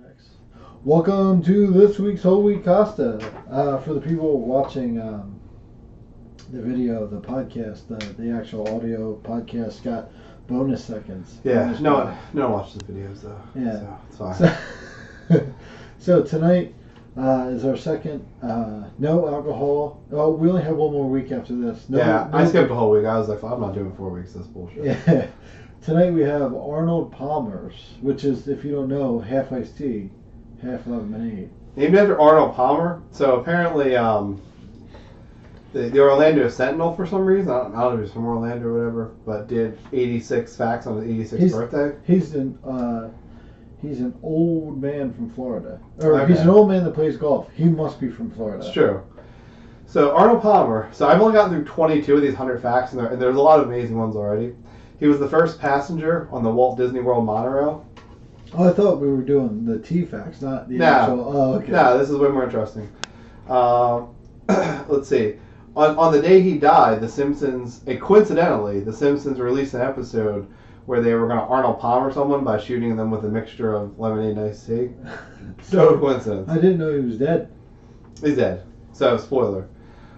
Thanks. Welcome to this week's Whole Wheat Costa. For the people watching the video, the podcast, the actual audio podcast got bonus seconds. Yeah, bonus no part. one watches the videos though. Yeah. So it's fine. So tonight is our second no alcohol. Oh, we only have one more week after this. I skipped a whole week. I was like, I'm not doing 4 weeks. That's bullshit. Yeah. Tonight we have Arnold Palmer's, which is, if you don't know, half iced tea, half lemonade. Named after Arnold Palmer. So apparently, the Orlando Sentinel for some reason, I don't know if he's from Orlando or whatever, but did 86 facts on his 86th birthday. He's an old man from Florida. Or Okay. he's an old man that plays golf. He must be from Florida. It's true. So Arnold Palmer. So I've only gotten through 22 of these 100 facts, and there's a lot of amazing ones already. He was the first passenger on the Walt Disney World monorail. Oh, I thought we were doing the T facts, not the actual. Oh, okay. No, this is way more interesting. Let's see. On the day he died, coincidentally, The Simpsons released an episode where they were going to Arnold Palmer someone by shooting them with a mixture of lemonade and iced tea. So coincidence. I didn't know he was dead. He's dead. So, spoiler.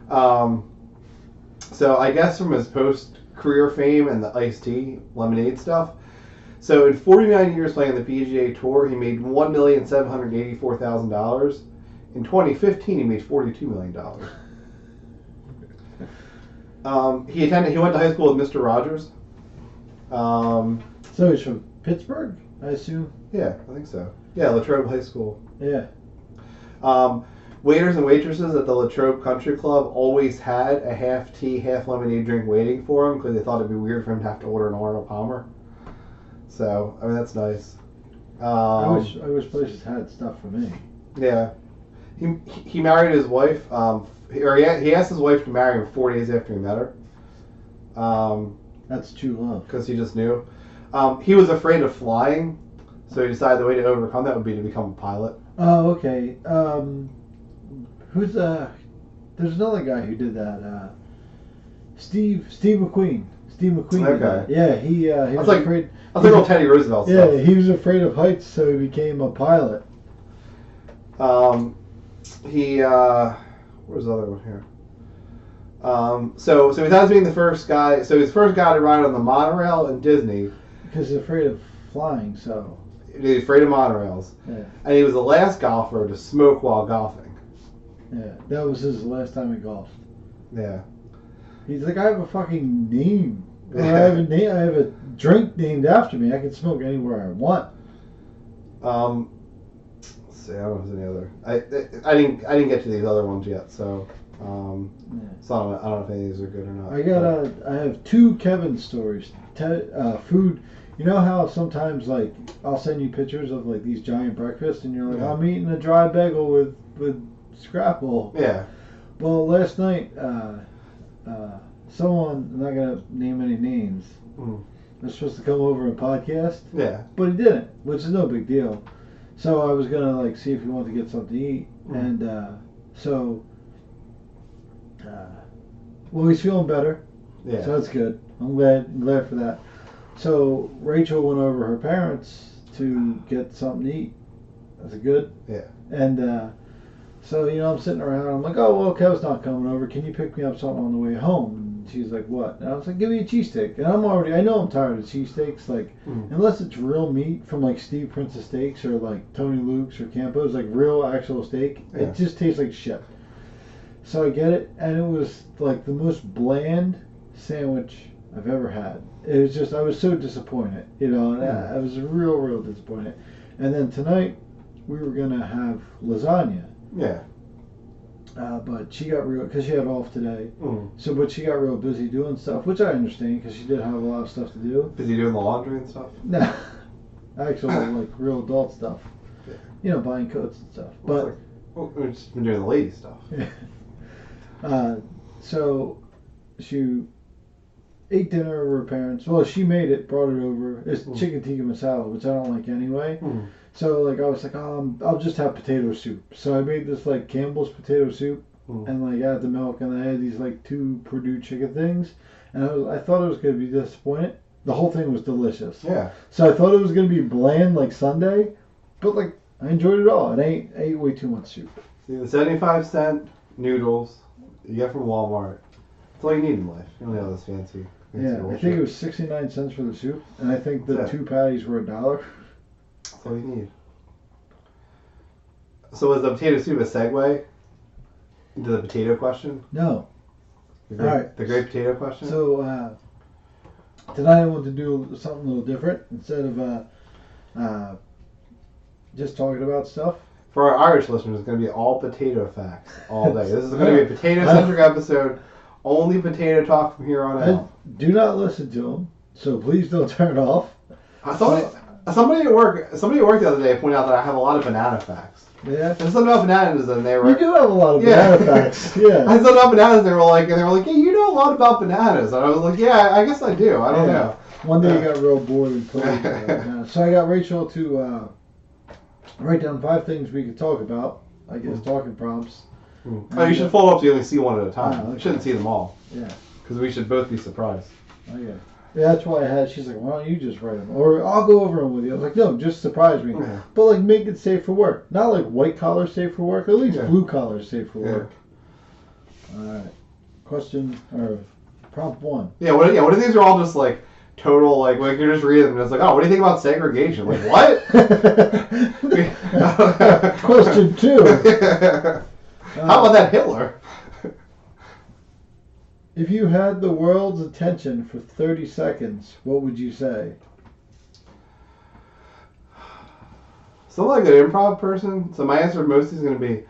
So, I guess from his post-career fame and the iced tea, lemonade stuff. So, in 49 years playing on the PGA Tour, he made $1,784,000. In 2015, he made $42 million. He went to high school with Mr. Rogers. So he's from Pittsburgh, I assume? Yeah, I think so. Yeah, Latrobe High School. Yeah. Waiters and waitresses at the Latrobe Country Club always had a half tea, half lemonade drink waiting for him because they thought it'd be weird for him to have to order an Arnold Palmer. So, I mean, that's nice. I wish places had stuff for me. Yeah. He married his wife, he asked his wife to marry him 4 days after he met her. That's true love. Because he just knew. He was afraid of flying, so he decided the way to overcome that would be to become a pilot. Oh, okay. There's another guy who did that. Steve McQueen. Steve McQueen. Okay. Did that. Yeah, he was afraid. I was like old Teddy Roosevelt Yeah, stuff. he was afraid of heights, so he became a pilot. Where's the other one here? So besides being the first guy, so he's the first guy to ride on the monorail in Disney. Because he's afraid of flying, so. He's afraid of monorails. Yeah. And he was the last golfer to smoke while golfing. Yeah, that was his last time he golfed. Yeah. He's like, I have a fucking name. I have a name. I have a drink named after me. I can smoke anywhere I want. Let's see, I don't know if there's any other. I didn't get to these other ones yet, so so I don't know if any of these are good or not. I have two Kevin stories. Food. You know how sometimes like I'll send you pictures of like these giant breakfasts, and you're like, I'm eating a dry bagel with scrapple. Yeah. Well, last night, someone, I'm not gonna name any names, was supposed to come over and podcast. Yeah. But he didn't, which is no big deal. So I was gonna like see if he wanted to get something to eat, and well, he's feeling better. Yeah. So that's good. I'm glad for that. So Rachel went over to her parents to get something to eat. That's good. Yeah. And so I'm sitting around. I'm like, oh well, Kev's not coming over. Can you pick me up something on the way home? And she's like, what? And I was like, give me a cheesesteak. And I know I'm tired of cheesesteaks. Like unless it's real meat from like Steve Prince's Steaks or like Tony Luke's or Campo's, like real actual steak, it just tastes like shit. So I get it, and it was like the most bland sandwich I've ever had. It was just, I was so disappointed, and I was real disappointed. And then tonight, we were going to have lasagna. Yeah. But she got because she had off today. But she got real busy doing stuff, which I understand, because she did have a lot of stuff to do. Busy doing the laundry and stuff? No. Actual, like, real adult stuff. Yeah. Buying coats and stuff. Well, we've just been doing the lady stuff. So she ate dinner with her parents. Well, she made it, brought it over. It's chicken tikka masala, which I don't like anyway. So like I was like, I'll just have potato soup. So I made this like Campbell's potato soup, and like added the milk, and I had these like 2 Purdue chicken things, and I thought I was gonna be disappointed. The whole thing was delicious. Yeah. So I thought it was gonna be bland like Sunday, but like I enjoyed it all. I ate way too much soup. See, the 75-cent noodles you get from Walmart. That's all you need in life. You don't need all this fancy Yeah, I think it was 69 cents for the soup, and I think the 2 patties were $1. That's all you need. So was the potato soup a segue into the potato question? No. All right. The great potato question? So, tonight I want to do something a little different. Instead of just talking about stuff. For our Irish listeners, it's going to be all potato facts all day. This is going to be a potato-centric episode. Only potato talk from here on out. Do not listen to them, so please don't turn it off. Somebody at work the other day pointed out that I have a lot of banana facts. Yeah. There's something about bananas, and they were. You do have a lot of banana facts. Yeah. I said about bananas, and they were like, yeah, you know a lot about bananas, and I was like, yeah, I guess I do. I don't know. One day you got real bored and played. So I got Rachel to write down 5 things we could talk about. I guess talking prompts. Oh, you should fold up so you only see one at a time. Okay. You shouldn't see them all. Yeah. Because we should both be surprised. Okay. Yeah, that's why I had. She's like, why don't you just write them? Or I'll go over them with you. I was like, no, just surprise me. Yeah. But like, make it safe for work. Not like white collar safe for work. At least blue collar safe for work. All right. Question or prompt 1. Yeah. What if these are all just like total like you're just reading them and it's like, oh, what do you think about segregation? Like what? Question 2. How about that Hitler? If you had the world's attention for 30 seconds, what would you say? So I'm like an improv person, so my answer mostly is going to be,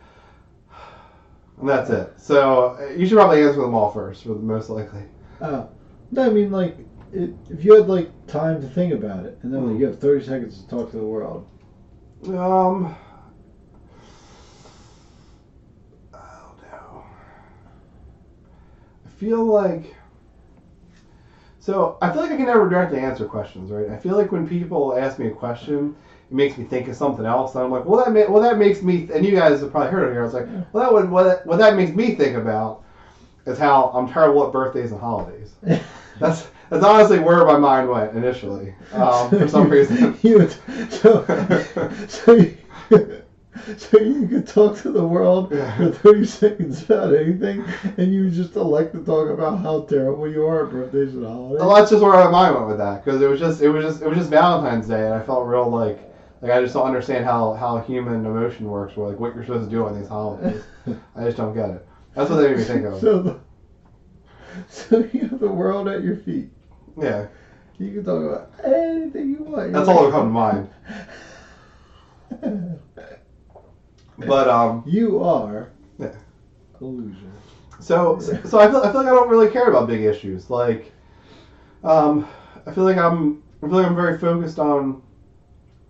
and that's it. So you should probably answer them all first, for the most likely. No, I mean like, if you had like time to think about it, and then like, you have 30 seconds to talk to the world. I feel like I can never directly answer questions, right? I feel like when people ask me a question, it makes me think of something else, and I'm like, that makes me. And you guys have probably heard it here. I was like, what that makes me think about is how I'm terrible at birthdays and holidays. That's honestly where my mind went initially, for some reason. So you could talk to the world for 30 seconds about anything, and you just elect to talk about how terrible you are at birthdays and holidays. Well, that's just where my mind went with that, because it was just Valentine's Day, and I felt real like I just don't understand how human emotion works, or like what you're supposed to do on these holidays. I just don't get it. That's what they made me think of. So you have the world at your feet. Yeah. You can talk about anything you want. That's all that come to mind. But you are a loser. So I feel like I don't really care about big issues. Like, I feel like I'm very focused on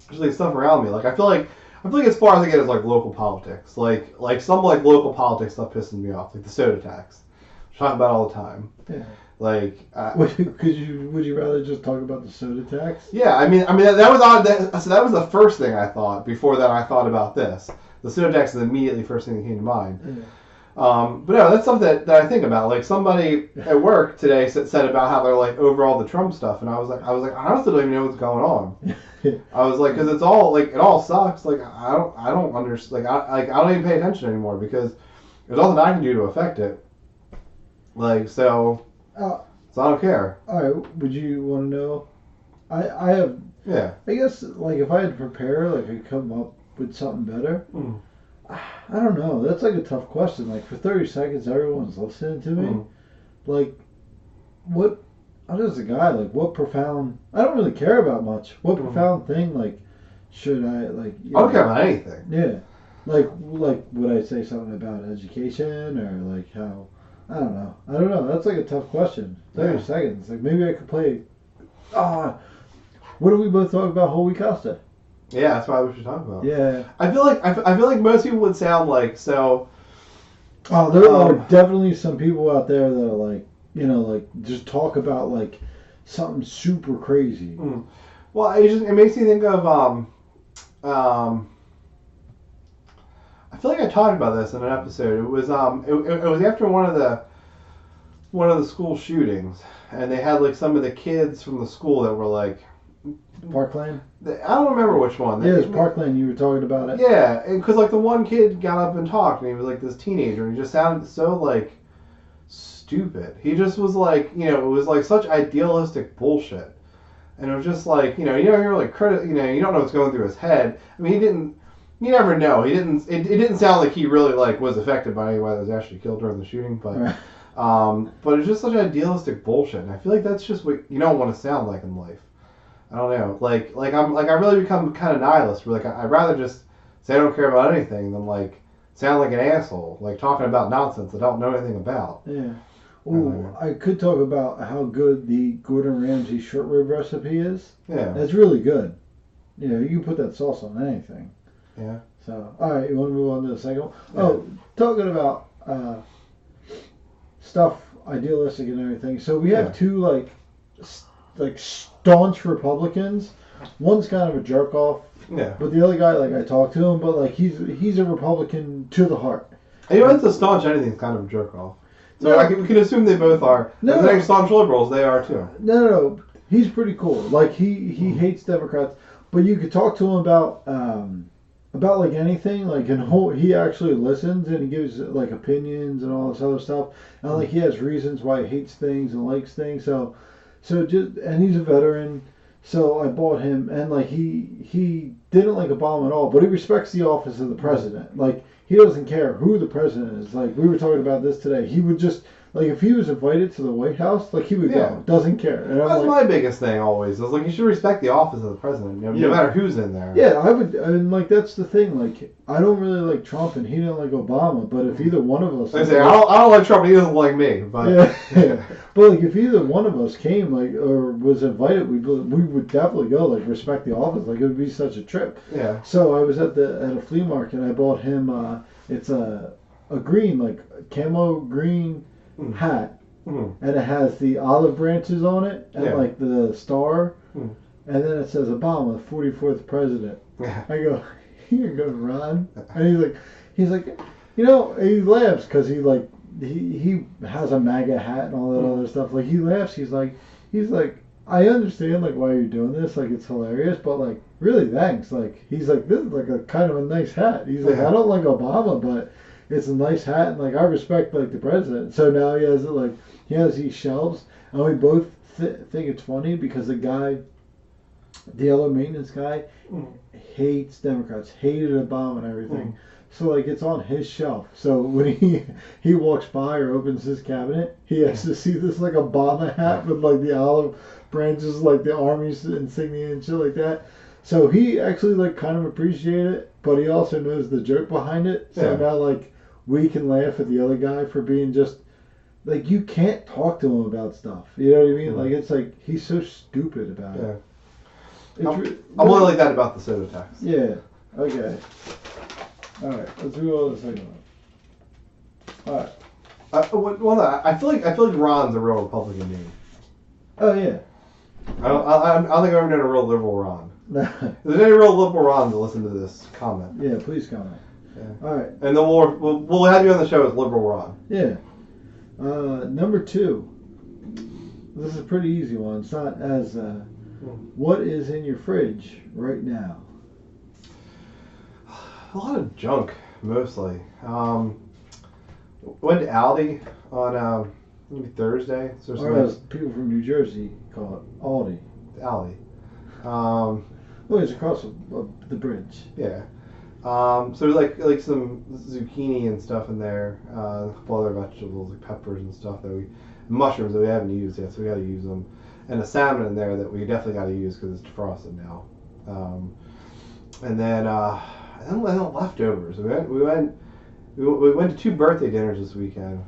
just like stuff around me. Like I feel like as far as I get is like local politics. Like some like local politics stuff pisses me off. Like the soda tax, which I talk about all the time. Yeah. Like, would you rather just talk about the soda tax? Yeah, I mean that was odd. So that was the first thing I thought before that I thought about this. The soda tax is immediately first thing that came to mind. Yeah. But no, that's something that I think about. Like somebody at work today said about how they're like over all the Trump stuff, and I was like, I honestly don't even know what's going on. I was like, because it's all like it all sucks. Like I don't understand. I don't even pay attention anymore because there's nothing I can do to affect it. Like so I don't care. All right, would you want to know? I have. Yeah. I guess like if I had to prepare, like I come up with something better. I don't know. That's like a tough question. Like for 30 seconds, everyone's listening to me. Like, what? I'm just a guy. Like, what profound? I don't really care about much. What profound thing? Like, should I like? I don't care about anything. Yeah. Like would I say something about education or like how? I don't know. That's like a tough question. 30 seconds. Like maybe I could play. What do we both talk about Holy Costa? Yeah, that's what we should talk about. Yeah. I feel like most people would sound like so. Oh, there are definitely some people out there that are like, like just talk about like something super crazy. Well, it makes me think of I feel like I talked about this in an episode. It was it was after one of the school shootings, and they had like some of the kids from the school that were like Parkland? I don't remember which one. Yeah, it was Parkland. You were talking about it. Yeah, because like the one kid got up and talked, and he was like this teenager, and he just sounded so like stupid. He just was like, it was like such idealistic bullshit, and it was just like, you're like you don't know what's going through his head. I mean, you never know. He didn't. It didn't sound like he really like was affected by anybody that was actually killed during the shooting, but. Right. But it's just such idealistic bullshit, and I feel like that's just what you don't want to sound like in life. I don't know, I really become kind of nihilist. Where I'd rather just say I don't care about anything than like sound like an asshole, like talking about nonsense I don't know anything about. Yeah. Ooh, I could talk about how good the Gordon Ramsay short rib recipe is. Yeah. That's really good. You can put that sauce on anything. Yeah. So, all right, you want to move on to the second one? Yeah. Oh, talking about stuff idealistic and everything. So we have two like staunch Republicans. One's kind of a jerk off. Yeah. But the other guy, like I talked to him, but like he's a Republican to the heart. Anyone that's staunch anything is kind of a jerk off. So we can assume they both are. No, if they're staunch liberals, they are too. No. He's pretty cool. Like he hates Democrats, but you could talk to him about like anything. Like he actually listens and he gives like opinions and all this other stuff. And like he has reasons why he hates things and likes things. So and he's a veteran. So I bought him, and like he didn't like Obama at all, but he respects the office of the president. Like he doesn't care who the president is. Like we were talking about this today. He would just like if he was invited to the White House, like he would go. Doesn't care. And that's my biggest thing always. Is like you should respect the office of the president, no matter who's in there. Yeah, I would, and like that's the thing. Like I don't really like Trump, and he didn't like Obama. But if either one of us, I don't like Trump. He doesn't like me. But yeah. But like if either one of us came, like or was invited, we would definitely go. Like respect the office. Like it would be such a trip. Yeah. So I was at a flea market, and I bought him. It's a green like camo green hat, and it has the olive branches on it, and like the star, and then it says Obama, 44th president. Yeah. I go, you're gonna run, and he's like, he laughs because he has a MAGA hat and all that other stuff. Like he laughs. He's like, I understand like why you're doing this. Like it's hilarious, but like really thanks. Like he's like this is like a kind of a nice hat. He's like I don't like Obama, but it's a nice hat, and like I respect like the president. So now he has these shelves, and we both think it's funny because the other maintenance guy, hates Democrats, hated Obama and everything. So like it's on his shelf. So when he walks by or opens his cabinet, he has to see this like Obama hat with like the olive branches, like the Army's insignia and shit like that. So he actually like kind of appreciated it, but he also knows the joke behind it. So now like we can laugh at the other guy for being just like you can't talk to him about stuff. You know what I mean? Like it's like he's so stupid about it. I'm only like that about the soda tax. Yeah. Okay. All right. Let's do all the second one. All right. I feel like Ron's a real Republican name. Oh yeah. I don't think I've ever known a real liberal Ron. If there's any real liberal Ron to listen to this comment. Yeah, please comment. Yeah. All right. And then we'll have you on the show as liberal Ron. Yeah. Number 2. This is a pretty easy one. It's not as. What is in your fridge right now? A lot of junk, mostly. Went to Aldi on maybe Thursday. So or as people from New Jersey call it, Aldi. Aldi. Well, it's across the bridge. Yeah. So there's like some zucchini and stuff in there. A couple other vegetables like peppers and stuff mushrooms that we haven't used yet, so we got to use them. And a salmon in there that we definitely got to use because it's defrosted now. And then leftovers. We went to 2 birthday dinners this weekend.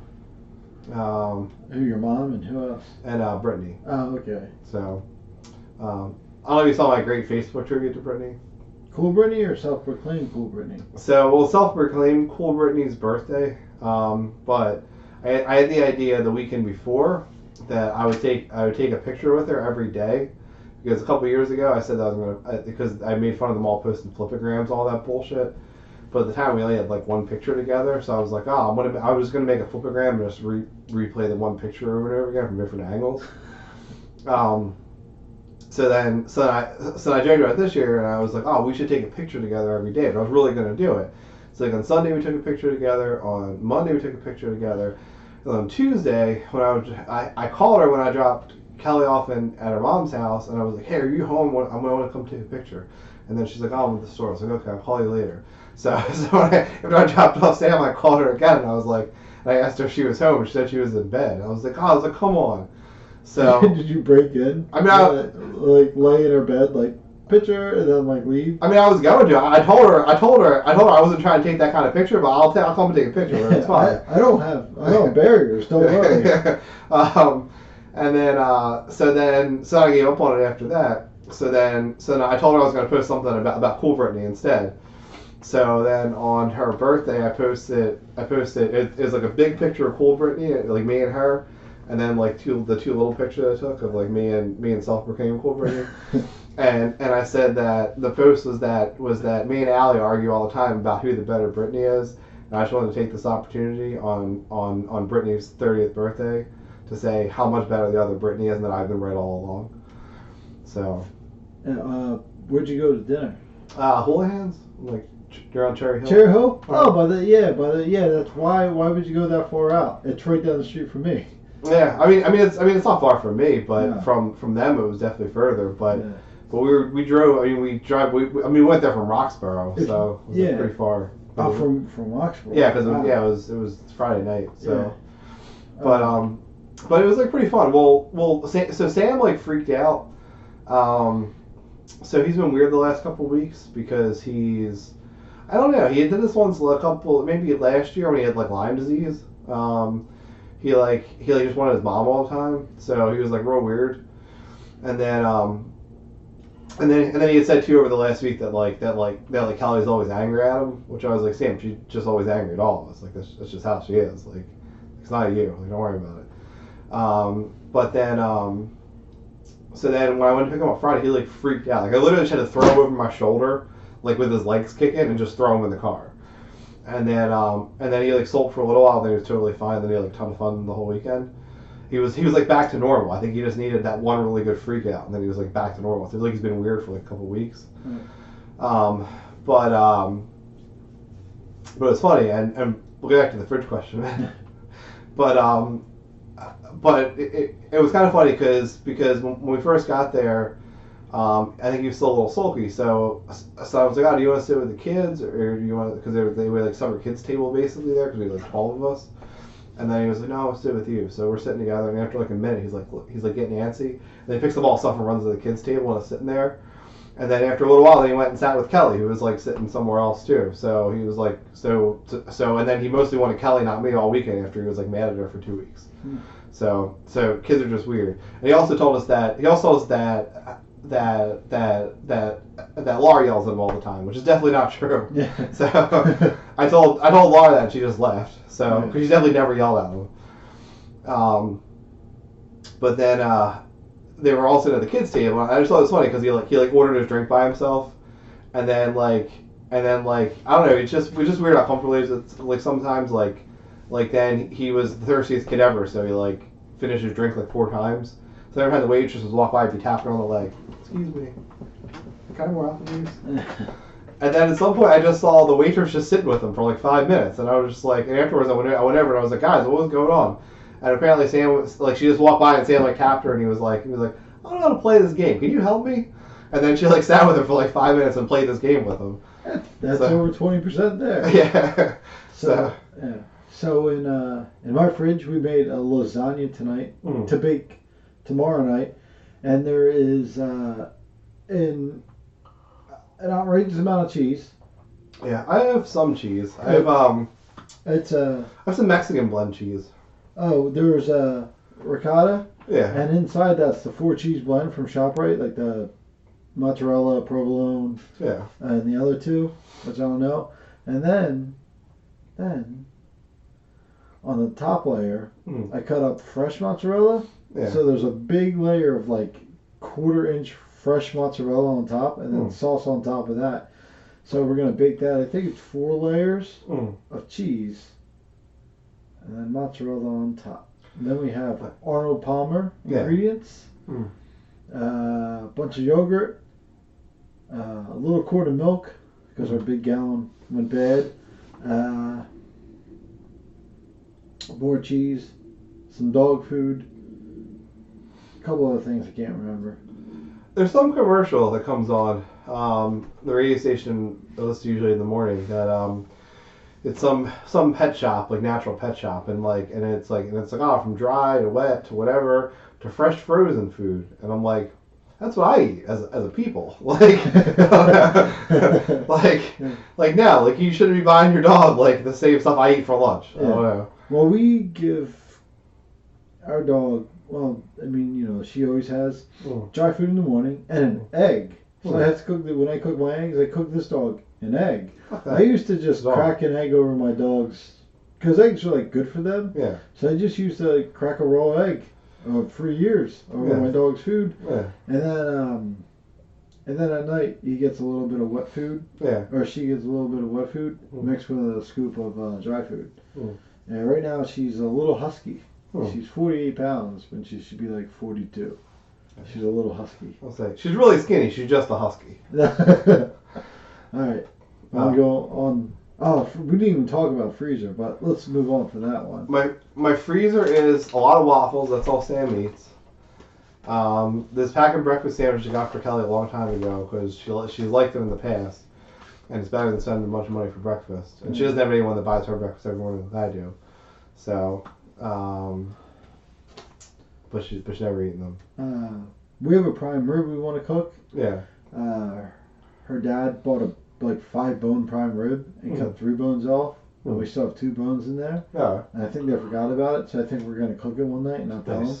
Who, your mom and who else? And Brittany. Oh, okay. So, I don't know if you saw my great Facebook tribute to Brittany. Cool Brittany or self-proclaimed Cool Brittany? So, self-proclaimed Cool Brittany's birthday. But I had the idea the weekend before that I would take a picture with her every day, because a couple years ago I said that I was gonna because I made fun of them all posting flipograms, all that bullshit. But at the time we only had like one picture together, so I was like, I was gonna make a flipogram and just replay the one picture over and over again from different angles. then I joked about this year, and I was like, oh, we should take a picture together every day. But I was really gonna do it. So like on Sunday we took a picture together. On Monday we took a picture together. And on Tuesday when I called her when I dropped Kelly off at her mom's house, and I was like, hey, are you home? I want to come take a picture. And then she's like, oh, I'm at the store. I was like, okay, I'll call you later. So after I dropped off Sam, I called her again, and I was like, and I asked her if she was home, and she said she was in bed. And I was like, come on. So did you break in? I mean, like lay in her bed, like picture, and then like leave. I mean, I was going to. I told her I wasn't trying to take that kind of picture, but I'll come and take a picture. It's fine. I don't have barriers. Don't worry. And then so I gave up on it after that. So then I told her I was going to post something about Cool Britney instead. So then on her birthday, I posted it's like a big picture of Cool Britney, like me and her, and then like the two little pictures I took of like me and self-proclaimed Cool Britney. and I said that the post was that me and Allie argue all the time about who the better Britney is, and I just wanted to take this opportunity on Britney's 30th birthday to say how much better the other Britney is, and that I've been right all along. So. Where'd you go to dinner? Houlihan's, like you're on Cherry Hill. Cherry Hill? Oh, that's why would you go that far out? It's right down the street from me. Yeah, I mean it's not far from me, but from them it was definitely further. But we drove. I mean we went there from Roxborough, so it was pretty far. Oh, from Roxborough. Yeah, because it was Friday night. So, but it was like pretty fun. Well, so Sam like freaked out. So he's been weird the last couple of weeks because I don't know, he did this once maybe last year when he had like Lyme disease. He just wanted his mom all the time, so he was like real weird. And then he had said too over the last week that Kelly's always angry at him, which I was like, Sam, she's just always angry at all of us. Like that's just how she is. Like it's not you. Like don't worry about it. But then so then when I went to pick him up Friday, he like freaked out. Like I literally just had to throw him over my shoulder, like with his legs kicking, and just throw him in the car. And then he like sulked for a little while. Then he was totally fine. Then he had like a ton of fun the whole weekend. He was like back to normal. I think he just needed that one really good freak out, and then he was like back to normal. So like he's been weird for like a couple of weeks. But it's funny, and we'll get back to the fridge question. But it was kind of funny because when we first got there, I think he was still a little sulky. So I was like, oh, do you want to sit with the kids, or do you want to, because they were like summer kids table basically there because we had like 12 of us. And then he was like, no, I'll sit with you. So we're sitting together, and after like a minute, he's like getting antsy. And then he picks up all the stuff and runs to the kids table and is sitting there. And then after a little while, then he went and sat with Kelly, who was like sitting somewhere else too. So he was like, so and then he mostly wanted Kelly, not me, all weekend after he was like mad at her for 2 weeks. So kids are just weird. And he also told us that Laura yells at him all the time, which is definitely not true. Yeah. So I told Laura that, and she just laughed. So because she definitely never yelled at him. But then they were all sitting at the kids' table. I just thought it was funny because he ordered his drink by himself, and then I don't know. It was just weird how comfortable he is. It's like sometimes then he was the thirstiest kid ever, so he like finished his drink like 4 times. So every time the waitresses walk by, he'd be tapping her on the leg. Excuse me, kind of more apple juice. And then at some point, I just saw the waitress just sitting with him for like 5 minutes, and I was just like, and afterwards I went over and I was like, guys, what was going on? And apparently Sam was like, she just walked by and Sam like tapped her, and he was like, I don't know how to play this game. Can you help me? And then she like sat with him for like 5 minutes and played this game with him. That's over 20% there. Yeah. So in my fridge we made a lasagna tonight to bake tomorrow night, and there is an outrageous amount of cheese. Yeah, I have some cheese. I have some Mexican blend cheese. Oh, there's ricotta. Yeah. And inside that's the 4-cheese blend from ShopRite, like the mozzarella, provolone. Yeah. And the other 2, which I don't know. And then on the top layer, I cut up fresh mozzarella. Yeah. So there's a big layer of like 1/4-inch fresh mozzarella on top, and then sauce on top of that. So we're gonna bake that. I think it's 4 layers of cheese, and then mozzarella on top. And then we have Arnold Palmer ingredients, A bunch of yogurt, a little quart of milk because our big gallon went bad, more cheese, some dog food, a couple other things I can't remember. There's some commercial that comes on the radio station I listen to usually in the morning that it's some pet shop, like natural pet shop, and it's like oh, from dry to wet to whatever to fresh frozen food, and I'm like, that's what I eat as a people. Like now, like you shouldn't be buying your dog like the same stuff I eat for lunch. Yeah. I don't know. Well, we give our dog, well, I mean, you know, she always has dry food in the morning and an egg. So I have to cook, when I cook my eggs, I cook this dog an egg. Okay. I used to just crack an egg over my dogs, because eggs are like good for them. Yeah. So I just used to like, crack a raw egg for years over my dog's food. Yeah. And then at night he gets a little bit of wet food. Yeah. Or she gets a little bit of wet food mixed with a scoop of dry food. And right now she's a little husky. She's 48 pounds when she should be like 42. She's a little husky. I'll say she's really skinny. She's just a husky. All right. I'll go on. Oh, we didn't even talk about freezer, but let's move on for that one. My freezer is a lot of waffles. That's all Sam eats. This pack and breakfast sandwich I got for Kelly a long time ago because she liked them in the past, and it's better than spending a bunch of money for breakfast. And she doesn't have anyone that buys her breakfast every morning like I do. So, but she's never eaten them. We have a prime rib we want to cook. Yeah. Her dad bought like 5-bone prime rib and cut 3 bones off. And we still have 2 bones in there. Yeah. And I think they forgot about it, so I think we're going to cook it one night and not tell them.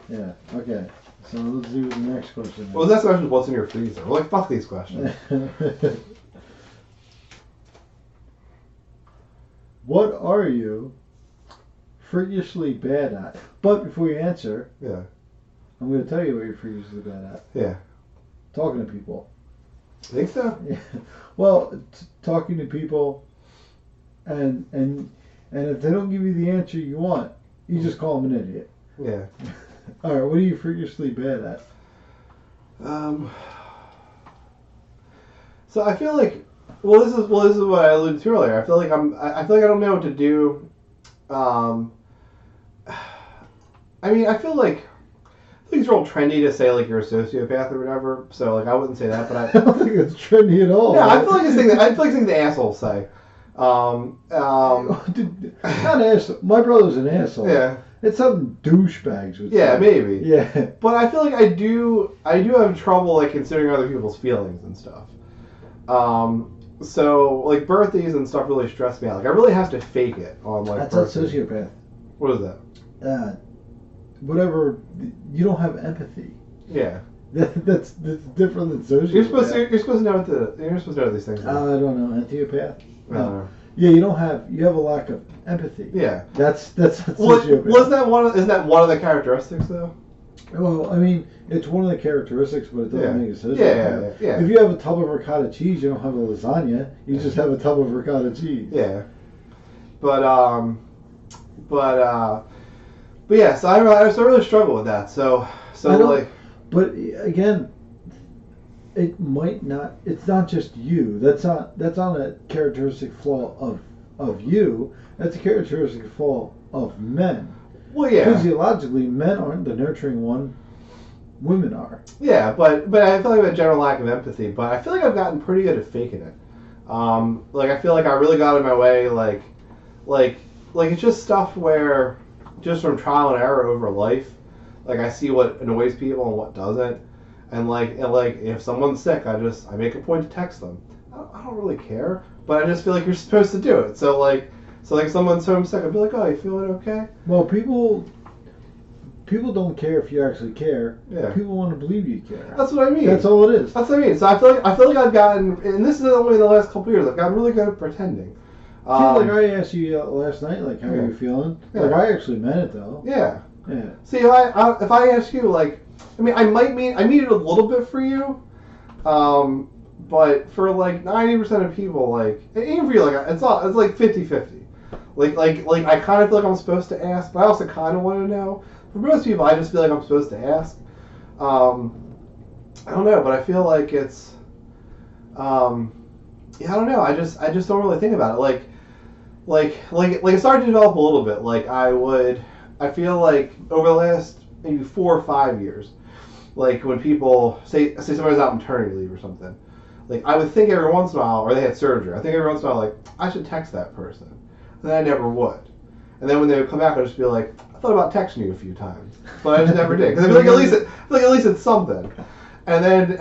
Yeah, okay. So let's do the next question. Well, the next question is what's in your freezer? We're like, fuck these questions. What are you freakishly bad at? But before you answer, I'm going to tell you what you're freakishly bad at. Yeah. Talking to people. Think so? Yeah. Well, talking to people, and if they don't give you the answer you want, you just call them an idiot. Yeah. All right. What are you freakishly bad at? So I feel like, this is what I alluded to earlier. I feel like I feel like I don't know what to do. I mean, I feel like it's real trendy to say like you're a sociopath or whatever. So like I wouldn't say that, but I don't think it's trendy at all. Yeah, I feel like it's something the assholes say. Not asshole. My brother's an asshole. Yeah. It's something douchebags would say. Yeah, maybe. Yeah. But I feel like I do have trouble like considering other people's feelings and stuff. So like birthdays and stuff really stress me out. Like I really have to fake it on like. That's birthdays. a sociopath. What is that? Whatever. You don't have empathy. Yeah. That's different than sociopath. You're supposed to know these things. I don't know. Antiopath. No. Yeah, you have a lack of empathy. Yeah. That's sociopath. Isn't that one of the characteristics though? Well, I mean, it's one of the characteristics, but it doesn't make it sociopath. Yeah. If you have a tub of ricotta cheese, you don't have a lasagna. You just have a tub of ricotta cheese. Yeah. But yeah. So I really struggle with that. So like. But again, it might not. It's not just you. That's not a characteristic flaw of you. That's a characteristic flaw of men. Well, yeah. Physiologically, men aren't the nurturing one. Women are. Yeah, but I feel like I have a general lack of empathy. But I feel like I've gotten pretty good at faking it. Like I feel like I really got in my way. Like it's just stuff where just from trial and error over life. Like I see what annoys people and what doesn't. And like if someone's sick, I make a point to text them. I don't really care, but I just feel like you're supposed to do it. So like someone's home sick, I'd be like, oh, you feeling okay? Well, people don't care if you actually care. Yeah. People want to believe you care. That's what I mean. That's all it is. That's what I mean. So I feel like I've gotten, and this is only in the last couple years, I've gotten really good at pretending. Like I asked you last night, like how are you feeling? Yeah. Like I actually meant it though. Yeah. Yeah. See, if I ask you, like, I mean, I mean it a little bit for you, but for like 90% of people, like, even for you, like, it's like 50-50. Like I kind of feel like I'm supposed to ask, but I also kind of want to know. For most people, I just feel like I'm supposed to ask. I don't know, but I feel like it's, yeah, I don't know. I just don't really think about it. Like it started to develop a little bit. I feel like over the last maybe 4 or 5 years, like when people say somebody's out on maternity leave or something, like I would think every once in a while, or they had surgery, I think every once in a while, like I should text that person, and then I never would. And then when they would come back, I'd just be like, I thought about texting you a few times, but I just never did, because I feel like at least it's something. And then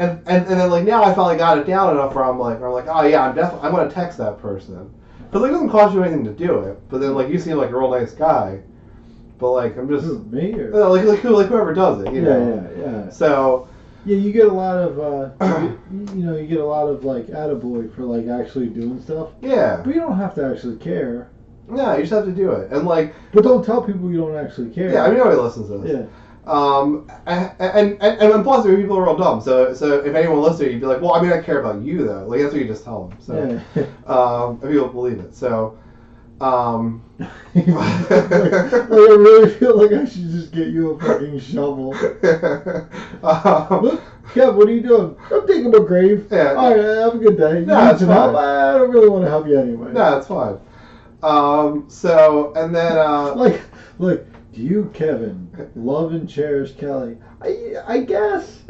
like now I finally got it down enough where I'm like, oh yeah, I'm gonna text that person, because like, it doesn't cost you anything to do it. But then like you seem like a real nice guy, but like I'm just me or like whoever does it, you know. Yeah. So yeah, you get a lot of you get a lot of like attaboy for like actually doing stuff. Yeah. But you don't have to actually care. Yeah, you just have to do it, and like. But don't tell people you don't actually care. Yeah, I mean nobody listens to this. Yeah. And plus, people are real dumb. So if anyone listening, you'd be like, well, I mean, I care about you though. Like that's what you just tell them. So, and people believe it. So, like, I really feel like I should just get you a fucking shovel. Look, Kev, what are you doing? I'm digging a grave. Yeah. All right, have a good day. You No, need it's some fine. help? I don't really want to help you anyway. No, it's fine. So and then like. Do you, Kevin, love and cherish Kelly? I guess.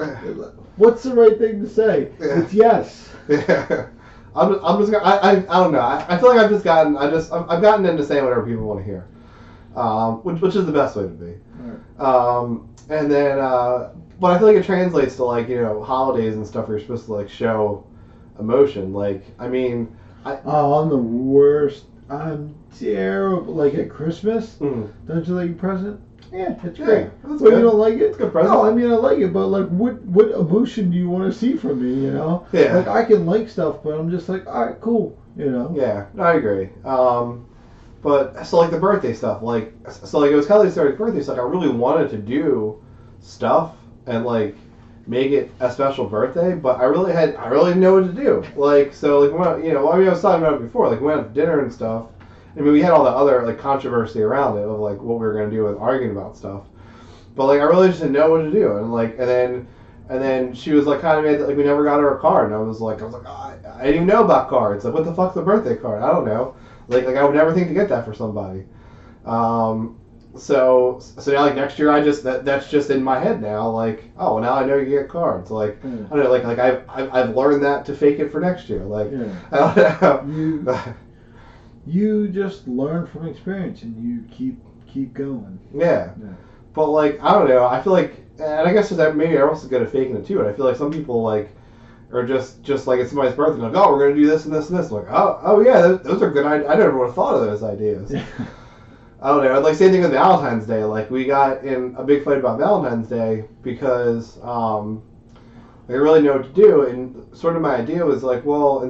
What's the right thing to say? Yeah. It's yes. Yeah. I'm just gonna, I don't know. I feel like I've gotten into saying whatever people want to hear, which is the best way to be. Right. And then, but I feel like it translates to like holidays and stuff where you're supposed to like show emotion. Like I mean, I'm the worst. I'm terrible. Like at Christmas, don't you like your present? Yeah, it's great. That's well, good. you don't like it? It's a good present. No, I mean I like it, but like, what emotion do you want to see from me? You know? Yeah. Like I can like stuff, but I'm just like, all right, cool. You know? Yeah, I agree. But so like the birthday stuff, like it was Kelly's 30th birthday, so like I really wanted to do stuff and like make it a special birthday, but I really didn't know what to do. Like so like when I was talking about it before, like we went out to dinner and stuff. I mean we had all that other like controversy around it of like what we were gonna do and arguing about stuff. But like I really just didn't know what to do, and like and then she was like kind of mad that like we never got her a card, and I was like oh, I didn't even know about cards. Like what the fuck's a birthday card? I don't know. Like I would never think to get that for somebody. So now like next year that's just in my head now. Like oh now I know you get cards. Like I don't know. Like I've learned that to fake it for next year. Like I don't know. You just learn from experience and you keep going. Yeah. But like I don't know. I feel like, and I guess that maybe everyone's good at faking it too. And I feel like some people like are just like it's somebody's birthday, like oh we're gonna do this and this and this. Like oh yeah those are good. I never would have thought of those ideas. I don't know. Like same thing with Valentine's Day. Like we got in a big fight about Valentine's Day because I didn't really know what to do, and sort of my idea was like, well,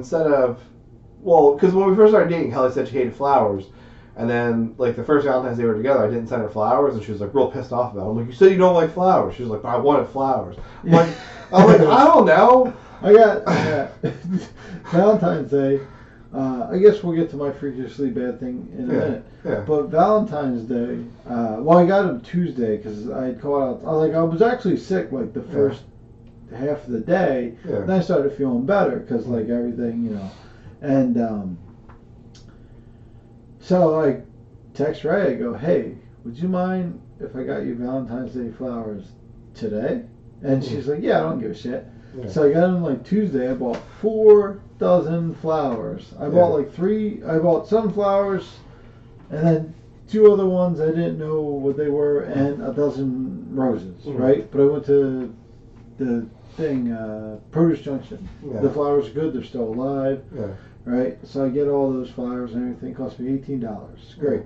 because when we first started dating, Kelly said she hated flowers, and then like the first Valentine's Day we were together, I didn't send her flowers, and she was like real pissed off about it. I'm like, you said you don't like flowers. She was like, I wanted flowers. I'm like, I don't know. I got Valentine's Day. I guess we'll get to my freakishly bad thing in a minute. Yeah. But Valentine's Day, I got him Tuesday because I had caught out. I was actually sick like the first half of the day. Yeah. Then I started feeling better because like everything, and so I text Ray. I go, hey, would you mind if I got you Valentine's Day flowers today? And she's like, yeah, I don't give a shit. Yeah. So I got him like Tuesday. I bought 4 dozen flowers. I bought sunflowers, and then 2 other ones I didn't know what they were, and a dozen roses, right? But I went to the thing, Produce Junction. Yeah. The flowers are good. They're still alive. Yeah. Right? So I get all those flowers and everything. It cost me $18. It's great.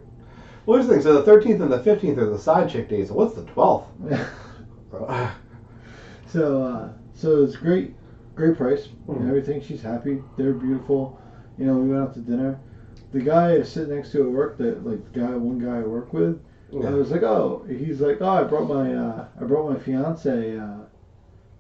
Well, here's the thing. So the 13th and the 15th are the side chick days. So what's the 12th? So it's great price. Everything. She's happy. They're beautiful. We went out to dinner. The guy I sit next to at work, one guy I work with, I was like, he's like, I brought my fiance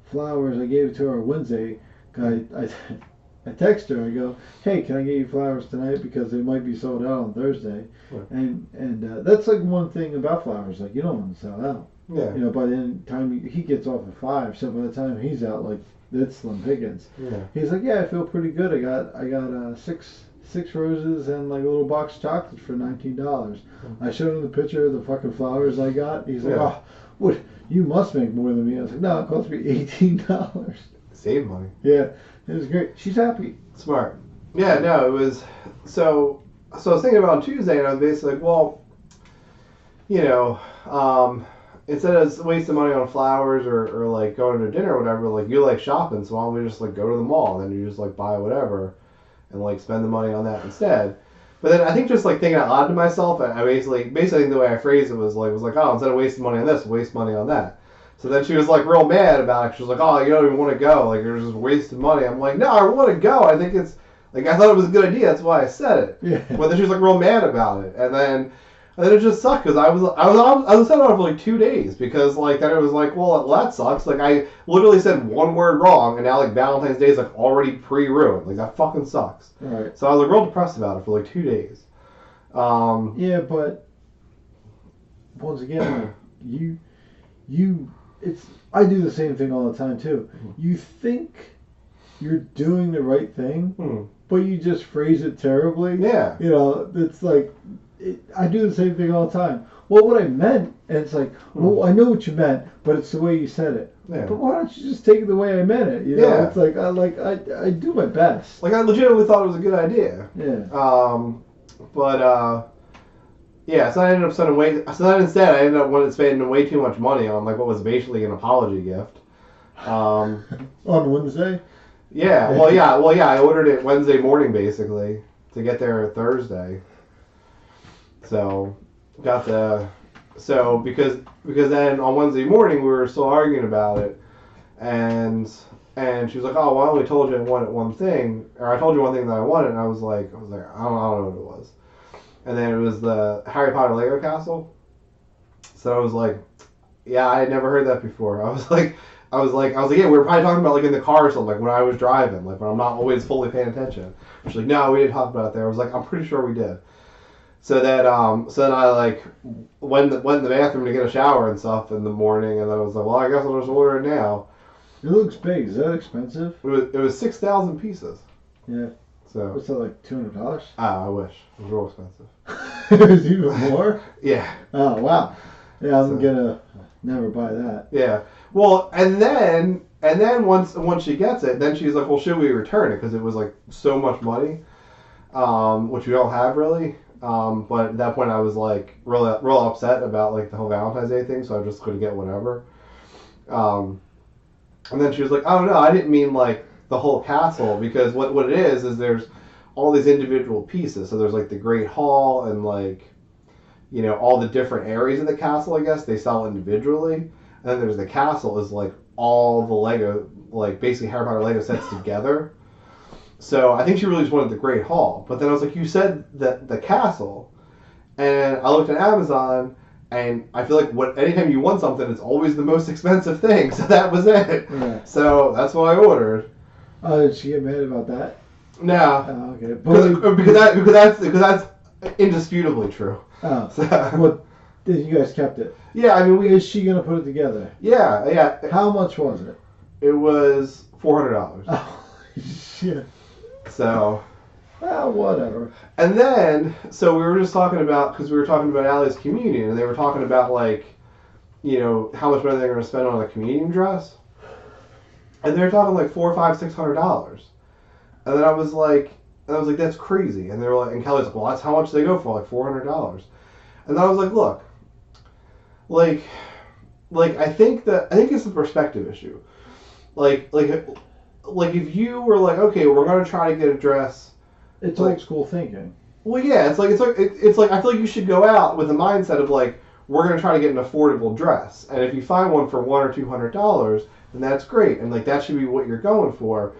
flowers. I gave it to her Wednesday. I I text her. I go, hey, can I get you flowers tonight because they might be sold out on Thursday, Right. and that's like one thing about flowers. Like you don't want to sell out. Yeah. You know, by the time he gets off at 5, so by the time he's out, like it's slim pickings. Yeah. He's like, yeah, I feel pretty good. I got six roses and like a little box of chocolates for $19. I showed him the picture of the fucking flowers I got. He's like, oh, what? You must make more than me. I was like, no, it cost me $18. Save money. Yeah, it was great. She's happy. Smart. Yeah, no, it was so I was thinking about on Tuesday, and I was basically like, well, you know, instead of wasting money on flowers or like going to dinner or whatever, like you like shopping, so why don't we just like go to the mall and then you just like buy whatever and like spend the money on that instead. But then I think just like thinking out loud to myself, I basically the way I phrased it was like, oh, instead of wasting money on this, waste money on that. So then she was like real mad about it. She was like, oh, you don't even want to go. Like, you're just wasting money. I'm like, no, I want to go. I think it's, like, I thought it was a good idea. That's why I said it. Yeah. But then she was like real mad about it. And then it just sucked because I was upset about it for like 2 days because like then it was like, well, that sucks. Like I literally said one word wrong and now like Valentine's Day is like already pre-ruined. Like that fucking sucks. Right. So I was like real depressed about it for like 2 days. Yeah, but once again, like, I do the same thing all the time too. You think you're doing the right thing, but you just phrase it terribly. Yeah. You know, it's like I do the same thing all the time. Well, what I meant, and it's like, well, I know what you meant, but it's the way you said it. Yeah. But why don't you just take it the way I meant it? You know, Yeah. it's like I do my best. Like I legitimately thought it was a good idea. Yeah. Yeah, so I ended up spending I ended up spending way too much money on like what was basically an apology gift. On Wednesday. Yeah, well, yeah. I ordered it Wednesday morning basically to get there Thursday. So because then on Wednesday morning we were still arguing about it, and she was like, oh, well, I only told you I wanted one thing, or I told you one thing that I wanted, and I was like, I don't know what it was. And then it was the Harry Potter Lego castle. So I was like, yeah, I had never heard that before. I was like, yeah, we were probably talking about like in the car or something, like when I was driving, like when I'm not always fully paying attention. She's like, no, we didn't talk about it there. I was like, I'm pretty sure we did. So then I like went in the bathroom to get a shower and stuff in the morning, and then I was like, well, I guess I'll just order it now. It looks big. Is that expensive? It was 6,000 pieces. Yeah. So what's that, like $200? I wish. It was real expensive. It was even more? Yeah. Oh, wow. Yeah, I'm gonna never buy that. Yeah. Well, and then once she gets it, then she's like, well, should we return it? Because it was like so much money, which we don't have really. But at that point I was like real upset about like the whole Valentine's Day thing, so I just couldn't get whatever. And then she was like, oh no, I didn't mean like the whole castle, because what it is there's all these individual pieces. So there's like the Great Hall and like, you know, all the different areas of the castle, I guess, they sell individually. And then there's the castle is like all the Lego, like basically Harry Potter Lego sets together. So I think she really just wanted the Great Hall. But then I was like, you said that the castle. And I looked at Amazon, and I feel like anytime you want something, it's always the most expensive thing. So that was it. Yeah. So that's what I ordered. Oh, did she get mad about that? No. Oh, okay. Because that's indisputably true. Oh. So, well, you guys kept it. Yeah, I mean, Is she gonna put it together? Yeah. How much was it? It was $400. Oh, shit. So. Well, whatever. And then, so we were just talking about, because we were talking about Allie's communion, and they were talking about, like, you know, how much money they're going to spend on a communion dress. And they were talking like $400, $500, $600. And then I was like, that's crazy. And they were like, and Kelly's like, well, that's how much they go for, like $400. And then I was like, look, like I think it's a perspective issue. Like if you were like, okay, we're going to try to get a dress. It's like, old school thinking. Well, yeah, it's like I feel like you should go out with the mindset of like, we're going to try to get an affordable dress. And if you find one for $100 or $200, then that's great. And like, that should be what you're going for.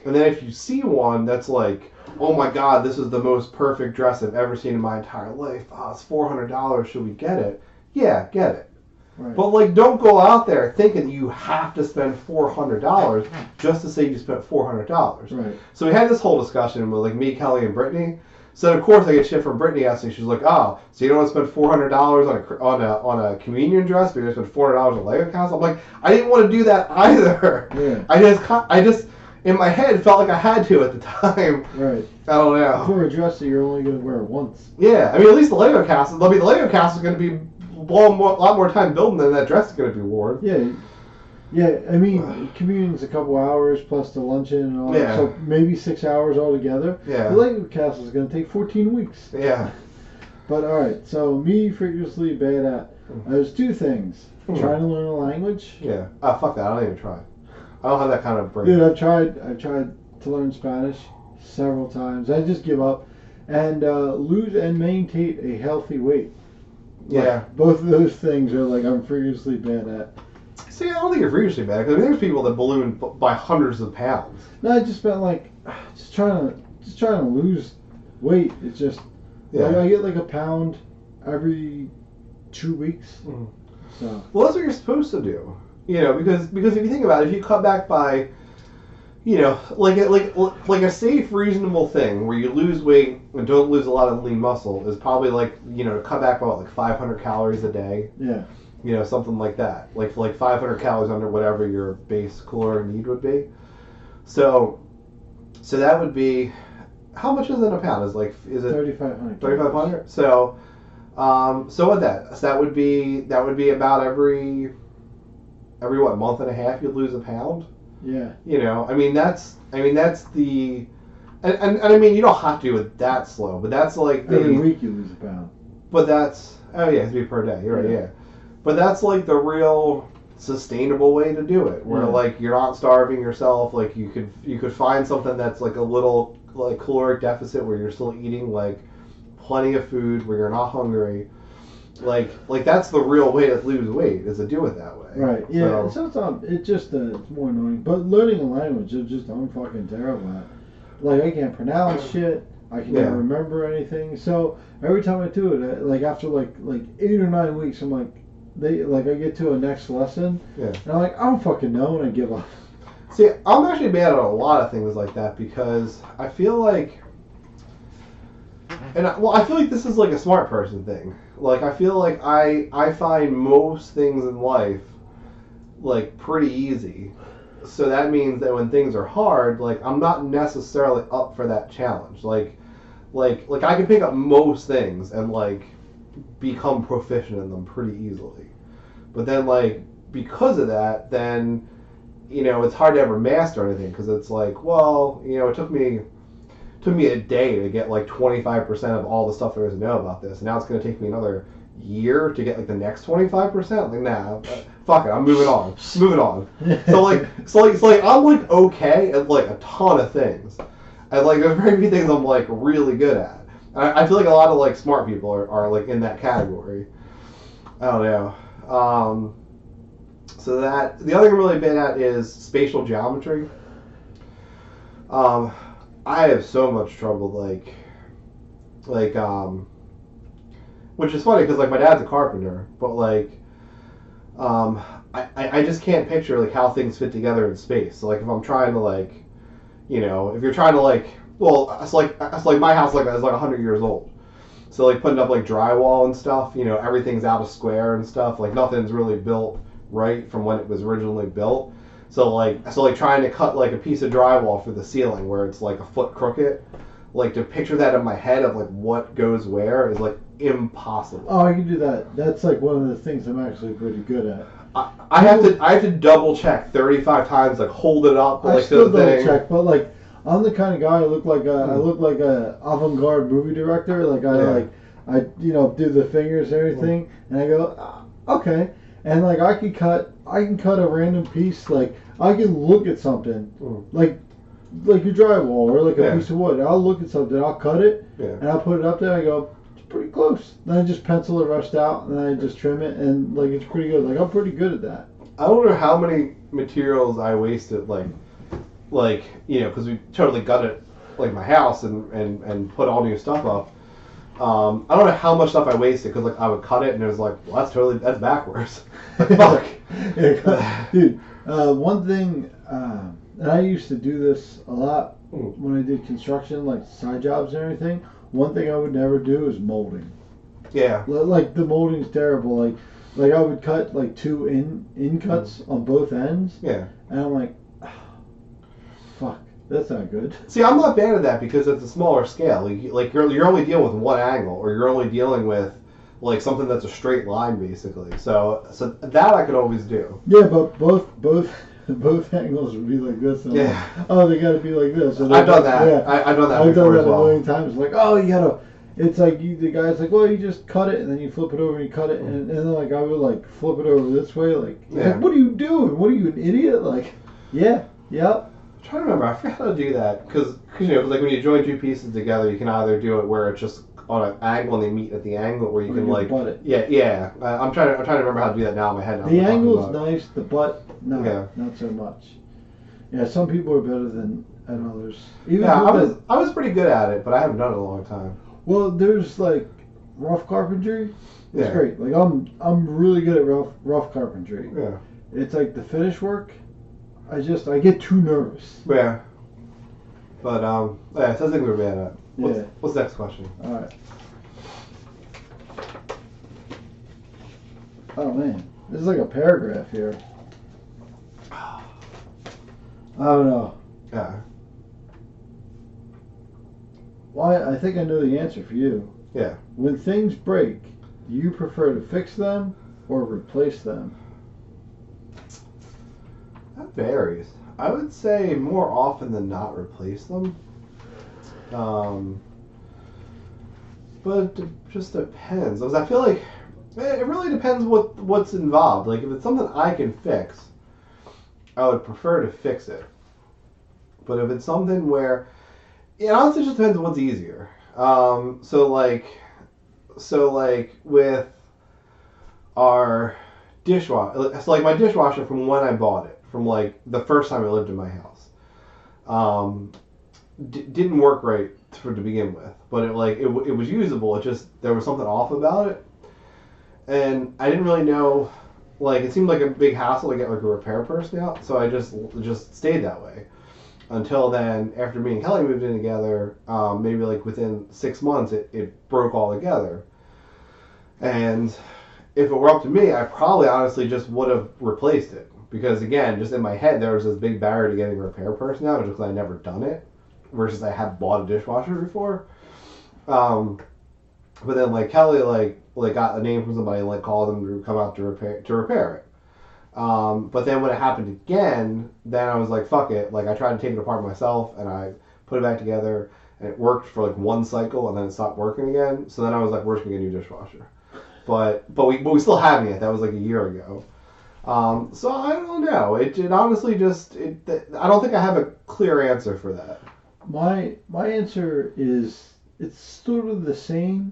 And then if you see one that's like, oh my God, this is the most perfect dress I've ever seen in my entire life. Oh, it's $400. Should we get it? Yeah, get it. Right. But like, don't go out there thinking you have to spend $400 just to say you spent $400. Right. So we had this whole discussion with like me, Kelly, and Brittany. So of course I get shit from Brittany asking. She's like, "Oh, so you don't want to spend $400 on a communion dress, but you're going to spend $400 on Lego castle?" I'm like, I didn't want to do that either. Yeah. I just in my head felt like I had to at the time. Right. I don't know. For a dress that you're only going to wear once. Yeah, I mean, at least the Lego castle. I mean, the Lego castle is going to be a lot more time building than that dress is going to be worn. Yeah. Yeah, I mean, communion's a couple hours plus the luncheon and all that, so maybe 6 hours altogether. Yeah. The Lego castle is going to take 14 weeks. Yeah. But alright, so me freakishly bad at, there's two things. Trying to learn a language. Yeah. Fuck that, I don't even try. I don't have that kind of brain. Dude, I've tried to learn Spanish several times. I just give up. And lose and maintain a healthy weight. Yeah. Like, both of those things are like I'm freakishly bad at. See, I don't think you're freakishly bad, because I mean, there's people that balloon by hundreds of pounds. No, I just spent like just trying to lose weight. It's just like I get like a pound every 2 weeks. So well, that's what you're supposed to do. You know, because if you think about it, if you cut back by, you know, like a safe, reasonable thing where you lose weight and don't lose a lot of lean muscle is probably like, you know, to cut back by what, like 500 calories a day. Yeah. You know, something like that. Like 500 calories under whatever your base caloric need would be. So that would be, how much is in a pound? Is it 3,500. 3,500? So what that? So that would be about every what, month and a half you'd lose a pound. Yeah. You know, I mean that's the, and I mean you don't have to do it that slow, but that's like every week you lose a pound. But that's it has to be per day. You're right, yeah. But that's like the real sustainable way to do it, where like you're not starving yourself. Like you could find something that's like a little like caloric deficit where you're still eating like plenty of food, where you're not hungry. Like that's the real way to lose weight, is to do it that way. Right. Yeah. So it's more annoying. But learning a language is just I'm fucking terrible at. Like I can't pronounce shit. I can never remember anything. So every time I do it, like after like 8 or 9 weeks, I'm like, I get to a next lesson, and I'm like, I don't fucking know, and I give up. See, I'm actually bad at a lot of things like that, because I feel like, I feel like this is like a smart person thing. Like I feel like I find most things in life like pretty easy. So that means that when things are hard, like I'm not necessarily up for that challenge. Like I can pick up most things and like become proficient in them pretty easily. But then like because of that, then you know it's hard to ever master anything, because it's like, well, you know, it took me a day to get like 25% of all the stuff there is to know about this, and now it's going to take me another year to get like the next 25%. Like, nah, fuck it, I'm moving on. So I'm like okay at like a ton of things, and like there's very few things I'm like really good at. I feel like a lot of like smart people are like in that category. I don't know. So that the other thing I'm really bad at is spatial geometry. I have so much trouble, which is funny because like my dad's a carpenter, but like, I just can't picture like how things fit together in space. So like if I'm trying to like, you know, if you're trying to like, well, it's like my house is like 100 years old. So like putting up like drywall and stuff, you know, everything's out of square and stuff. Like nothing's really built right from when it was originally built. So trying to cut like a piece of drywall for the ceiling where it's like a foot crooked, like to picture that in my head of like what goes where is like impossible. Oh, I can do that. That's like one of the things I'm actually pretty good at. I have to double check 35 times, like hold it up. I still double check, but like I'm the kind of guy I look like a avant-garde movie director. Like I you know do the fingers and everything, and I go okay. And like I can cut a random piece. Like I can look at something, like your drywall or like a piece of wood. I'll look at something, I'll cut it, and I'll put it up there. I go, it's pretty close. Then I just pencil the rest out, and then I just trim it, and like it's pretty good. Like I'm pretty good at that. I don't know how many materials I wasted, like you know, because we totally gutted like my house and put all new stuff up. I don't know how much stuff I wasted because like I would cut it and it was like, well, that's backwards. Like, fuck. Dude, one thing, and I used to do this a lot when I did construction, like side jobs and everything. One thing I would never do is molding. Yeah. Like the molding's terrible. Like I would cut like two in cuts on both ends. Yeah. And I'm like, fuck, that's not good. See, I'm not bad at that because it's a smaller scale. Like you're only dealing with one angle, or you're only dealing with like something that's a straight line basically. So that I could always do. Yeah, but both angles would be like this. And Yeah. like, oh, they got to be like this. I've done that. Yeah. I've done that I've before done that as well. a million times. Like, oh, you gotta. It's like the guy's like, well, you just cut it and then you flip it over and you cut it and then like I would like flip it over this way. Like, what are you doing? What are you, an idiot? Like, yeah. I'm trying to remember. I forgot how to do that because like when you join two pieces together, you can either do it where it's just on an angle and they meet at the angle, or you can like butt it. Yeah. I'm trying to remember how to do that now in my head. The angle's nice. The butt, no, Yeah. not so much. Yeah, some people are better than others. Even I was pretty good at it, but I haven't done it in a long time. Well, there's like rough carpentry. It's Yeah. great. Like I'm really good at rough carpentry. Yeah. It's like the finish work. I get too nervous. Yeah. But yeah, some things we're bad at. What's the next question? All right. Oh man, this is like a paragraph here. I don't know. Yeah. Why? I think I know the answer for you. Yeah. When things break, do you prefer to fix them or replace them? That varies. I would say more often than not replace them. But it just depends. Because I feel like it really depends what's involved. Like if it's something I can fix, I would prefer to fix it. But if it's something where it honestly just depends on what's easier. So like with our dishwasher, so like my dishwasher from when I bought it, from like the first time I lived in my house, didn't work right to begin with. But it was usable. It just there was something off about it, and I didn't really know. Like it seemed like a big hassle to get like a repair person out, so I just stayed that way. Until then, after me and Kelly moved in together, maybe like within 6 months, it broke all together. And if it were up to me, I probably honestly just would have replaced it. Because again, just in my head, there was this big barrier to getting a repair person out, just because I'd never done it, versus I had bought a dishwasher before. But then like Kelly like got the name from somebody and like called them to come out to repair it. But then when it happened again, then I was like, fuck it. Like I tried to take it apart myself and I put it back together and it worked for like one cycle and then it stopped working again. So then I was like, we're just gonna get a new dishwasher. But we still having it. That was like a year ago. So I don't know. It honestly just I don't think I have a clear answer for that. My answer is it's sort of the same.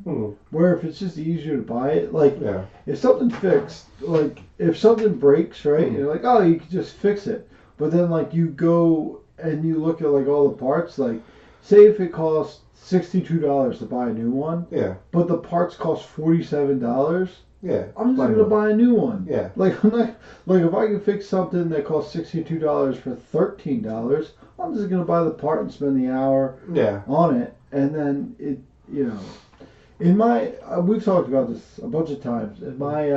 Where if it's just easier to buy it, like if something's fixed, like if something breaks, right? You're like, oh, you can just fix it. But then like you go and you look at like all the parts, like say if it costs $62 to buy a new one, but the parts cost $47. I'm just gonna buy a new one. Like I'm not like if I can fix something that costs $62 for $13, I'm just gonna buy the part and spend the hour on it, and then it, in my we've talked about this a bunch of times. In my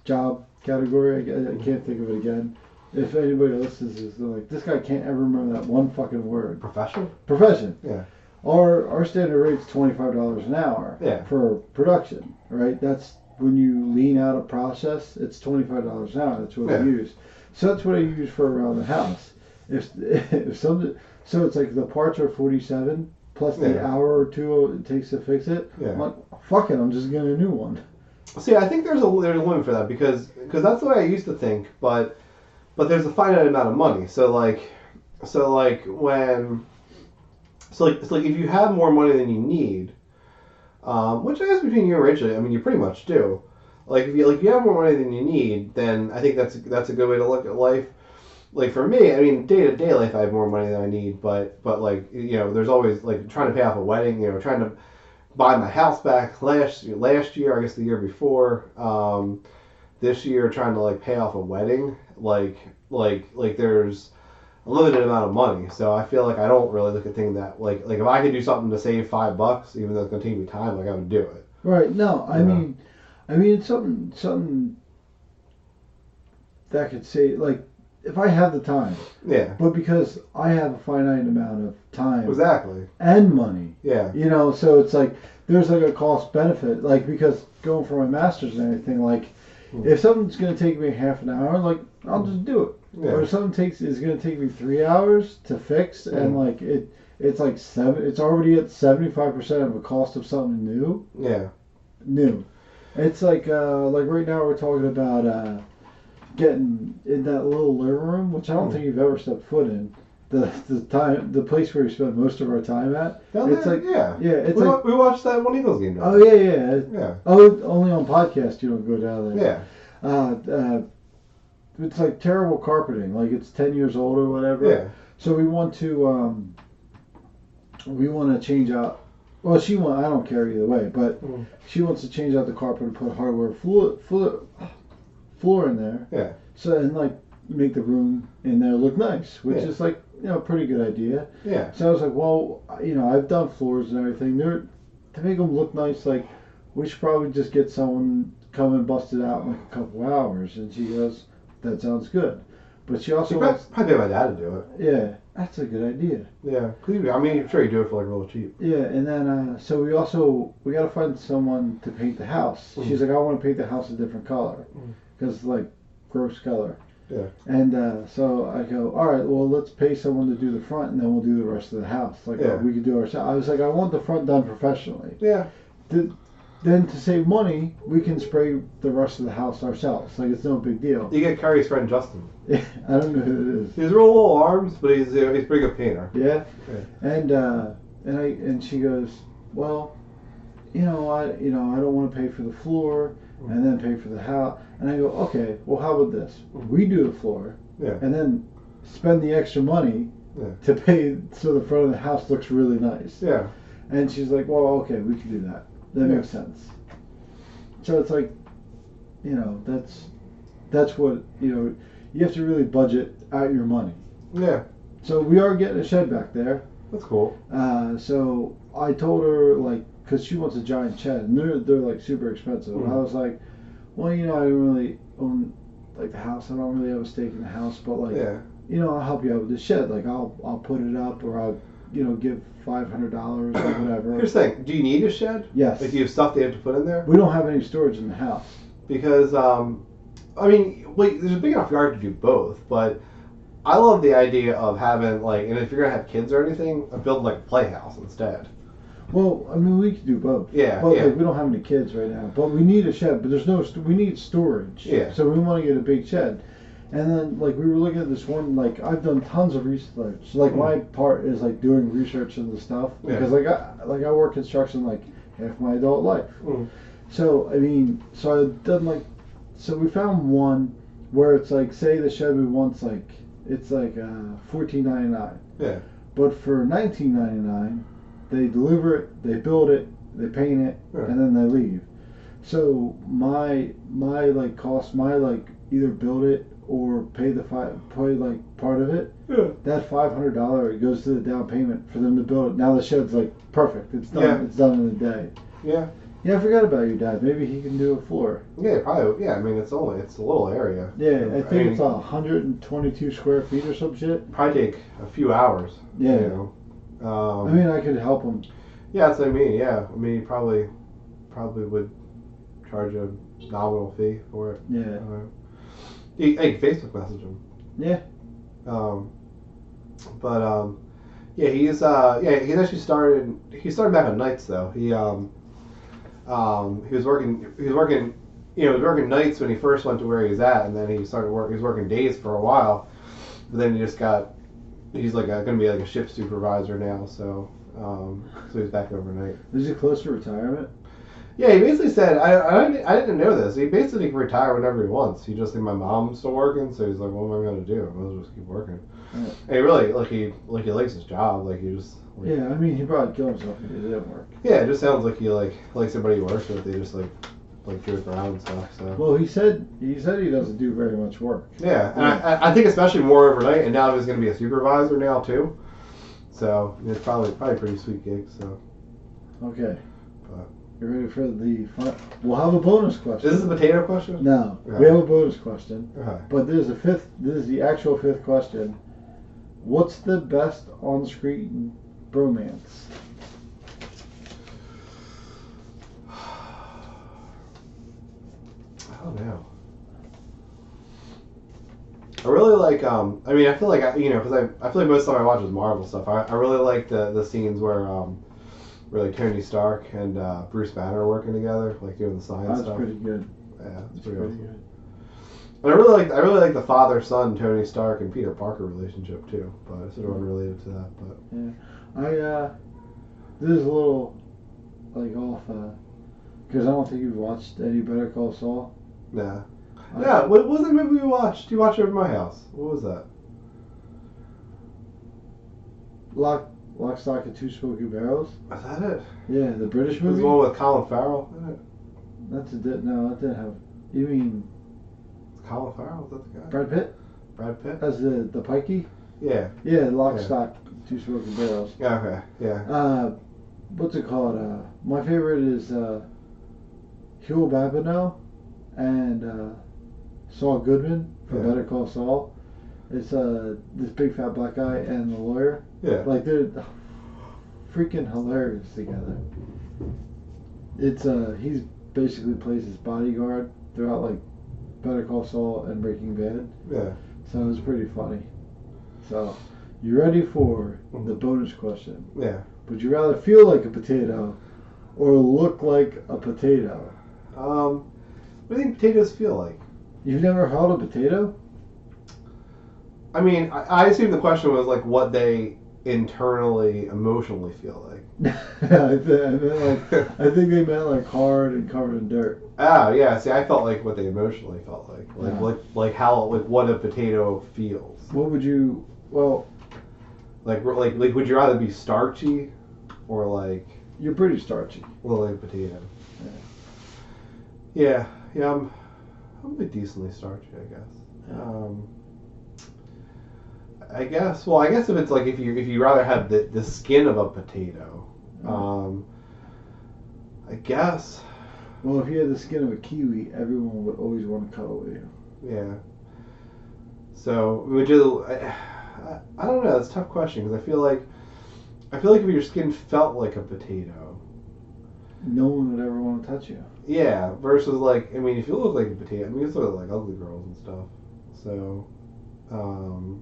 job category, I can't think of it again. If anybody listens to this, they're like, this guy can't ever remember that one fucking word. Profession. Yeah. Our standard rate's $25 an hour for production, right? That's when you lean out a process, it's $25 an hour. That's what I use. So that's what I use for around the house. If something, so it's like the parts are $47 plus the hour or two it takes to fix it. I'm like, fuck it, I'm just getting a new one. See, I think there's a limit for that because that's the way I used to think, but there's a finite amount of money. So if you have more money than you need, which I guess between you and Rachel, I mean you pretty much do. Like if you have more money than you need, then I think that's a good way to look at life. like for me, I mean, day to day life, I have more money than I need, but like there's always like trying to pay off a wedding, trying to buy my house back last year, I guess the year before, this year trying to like pay off a wedding, like there's a limited amount of money, so I feel like I don't really look at things that like if I could do something to save $5, even though it's gonna take me time, like I would do it. Right. No, I mean, it's something that could say like if I have the time. Yeah. But because I have a finite amount of time. Exactly. And money. Yeah. So it's like there's like a cost benefit, like because going for my master's and everything, like if something's gonna take me half an hour, like I'll just do it. Yeah. Or if something is gonna take me 3 hours to fix, and like it's like it's already at 75% of the cost of something new. Yeah. New. It's like right now we're talking about getting in that little living room, which I don't think you've ever stepped foot in. The place where we spend most of our time at. Down it's there? like It's we watched that one Eagles game. Oh yeah. Oh, only on podcast you don't go down there. Yeah. It's like terrible carpeting, like it's 10 years old or whatever. Yeah. So we want to change out. Well, I don't care either way, but she wants to change out the carpet and put hardwood floor in there. Yeah. So and like make the room in there look nice, which is like pretty good idea. Yeah. So I was like, well, I've done floors and everything. To make them look nice, like we should probably just get someone come and bust it out in like a couple hours. And she goes, that sounds good. But she also probably my dad to do it. Yeah, that's a good idea. Yeah, I mean, I'm sure you do it for like real cheap. Yeah, and then so we got to find someone to paint the house. She's like, I want to paint the house a different color because like gross color. Yeah. And so I go, all right, well, let's pay someone to do the front, and then we'll do the rest of the house. Like we could do ourselves. I was like, I want the front done professionally. Yeah. Then to save money, we can spray the rest of the house ourselves. Like it's no big deal. You get Curry's friend Justin. Yeah, I don't know who it is. He's real little arms, but he's a pretty good painter. Yeah. And she goes, well, I don't want to pay for the floor and then pay for the house. And I go, okay, well, how about this? We do the floor, and then spend the extra money to pay so the front of the house looks really nice. Yeah. And she's like, well, okay, we can do that. That makes sense. So it's like, that's what, you have to really budget out your money. Yeah. So we are getting a shed back there. That's cool. So I told her, like, because she wants a giant shed, and they're like super expensive. And I was like, well, I don't really own like the house. I don't really have a stake in the house, but like, I'll help you out with the shed. Like, I'll put it up, or I'll, give $500 or whatever. Here's the thing: do you need a shed? Yes. Like, do you have stuff that you have to put in there? We don't have any storage in the house. Because I mean, there's a big enough yard to do both, but I love the idea of having like, and if you're gonna have kids or anything, build like a playhouse instead. Well, I mean, we could do both. Yeah, but like, we don't have any kids right now. But we need a shed. But there's we need storage. Yeah. So we want to get a big shed. And then like we were looking at this one. Like I've done tons of research. Like my part is like doing research into stuff because I work construction like half my adult life. So I mean, so I've done so we found one where it's like, say the shed we want's like, it's like $14.99. Yeah. But for $19.99. They deliver it, they build it, they paint it, and then they leave. So my cost, either build it or pay part of it. Yeah. That $500 goes to the down payment for them to build it. Now the shed's like perfect. It's done. Yeah. It's done in a day. Yeah. Yeah, I forgot about your dad. Maybe he can do a floor. Yeah, probably. Yeah, I mean it's a little area. Yeah, I think it's 122 square feet or some shit. Probably take a few hours. Yeah. I mean, I could help him. Yeah, that's what I mean. Yeah, I mean, he probably would charge a nominal fee for it. Yeah. Hey, Facebook message him. Yeah. He's actually started. He started back on nights though. He was working nights when he first went to where he's at, and then he started work. He was working days for a while, but then he's like going to be like a shift supervisor now, so he's back overnight. Is he close to retirement? Yeah, he basically said, I didn't know this. He basically can retire whenever he wants. He just think my mom's still working, so he's like, what am I gonna do? I might as well just keep working. Yeah. And he really he likes his job. Like he just Yeah, I mean, he probably killed himself if it didn't work. Yeah, it just sounds like he likes everybody he works with. They just like joke around and stuff. So Well, he said he doesn't do very much work. yeah, and I think especially more overnight. And now he's gonna be a supervisor now too. So it's probably a pretty sweet gig. So Okay. But You ready for the fun? We'll have a bonus question. is this a potato question? No, Okay. we have a bonus question. Okay. But there's a fifth. This is the actual fifth question. What's the best on-screen bromance? I don't know. I really like. I mean, I feel like because I feel like most of the time I watch is Marvel stuff. I really like the scenes where like Tony Stark and Bruce Banner are working together, like doing the science stuff. That's pretty good. Yeah, it's That's pretty pretty awesome. good. And I really like the father-son Tony Stark and Peter Parker relationship too, but it's sort of unrelated to that. But Yeah, this is a little like off because I don't think you've watched any Better Call Saul. nah. Yeah, what was the movie we watched? You watched it over my house. What was that? Lock, Stock, and Two Smoking Barrels. Is that it? Yeah, the British It was movie. the one with Colin Farrell in it. No, that didn't have. You mean Colin Farrell? Is that the guy? Brad Pitt Brad Pitt? as the pikey? Yeah. Yeah, Lock, Yeah. Stock, Two Smoking Barrels. Yeah. Okay. Yeah. What's it called? My favorite is Hugh Babineau and Saul Goodman from Yeah. Better Call Saul. It's this big fat black guy and the lawyer. Yeah. Like they're freaking hilarious together. It's he's basically plays his bodyguard throughout like Better Call Saul and Breaking Bad. Yeah. So it's pretty funny. So you ready for the bonus question? Yeah. Would you rather feel like a potato or look like a potato? What do you think potatoes feel like? You've never held a potato? I mean, I assume the question was like what they internally, emotionally feel like. I think they meant like hard and covered in dirt. Ah, yeah. See, I felt like what they emotionally felt like, Yeah. like how what a potato feels. What would you? Well, Like would you rather be starchy, or like you're pretty starchy. like a potato? Yeah. I'm a bit decently starchy, I guess. I guess. Well, I guess if it's like if you rather have the skin of a potato, I guess. Well, if you had the skin of a kiwi, everyone would always want to cuddle with you. Yeah. So would you? I don't know. It's a tough question because I feel like if your skin felt like a potato, No one would ever want to touch you. yeah. Versus like if you look like a potato, you can look like ugly girls and stuff. So, so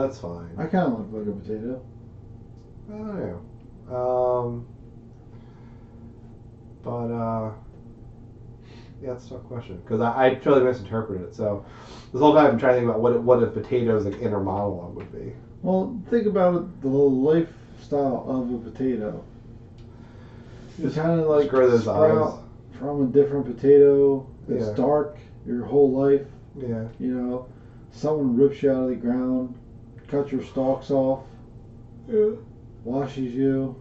that's fine. I kind of look like a potato. I don't know. But yeah, it's a tough question because I totally misinterpreted it. So this whole time I'm trying to think about what a potato's like inner monologue would be. Well, think about it, the lifestyle of a potato. You kind of like grow those sprout eyes. from a different potato. It's Yeah. dark your whole life. Yeah. You know, someone rips you out of the ground, cuts your stalks off, Yeah. washes you.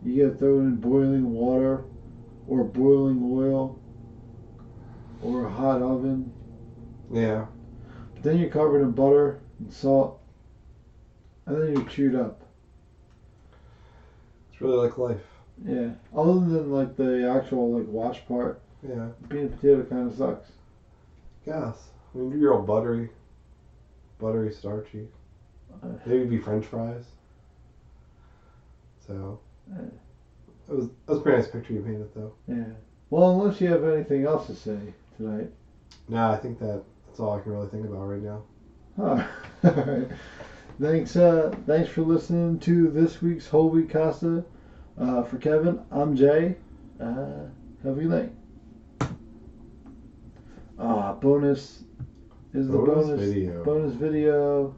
You get thrown in boiling water, or boiling oil, or a hot oven. Yeah. But then you're covered in butter and salt, and then you're chewed up. It's really like life. Yeah. Other than like the actual like wash part, Yeah. being a potato kind of sucks. Yes. You're all buttery, starchy. Maybe it'd be French fries. So. That was a pretty nice picture you painted, though. Yeah. Well, unless you have anything else to say tonight. No, I think that's all I can really think about right now. All right. Thanks for listening to this week's Whole Wheat Costa. For Kevin, I'm Jay. Have a good night. Bonus is the Bonus bonus video. Bonus video.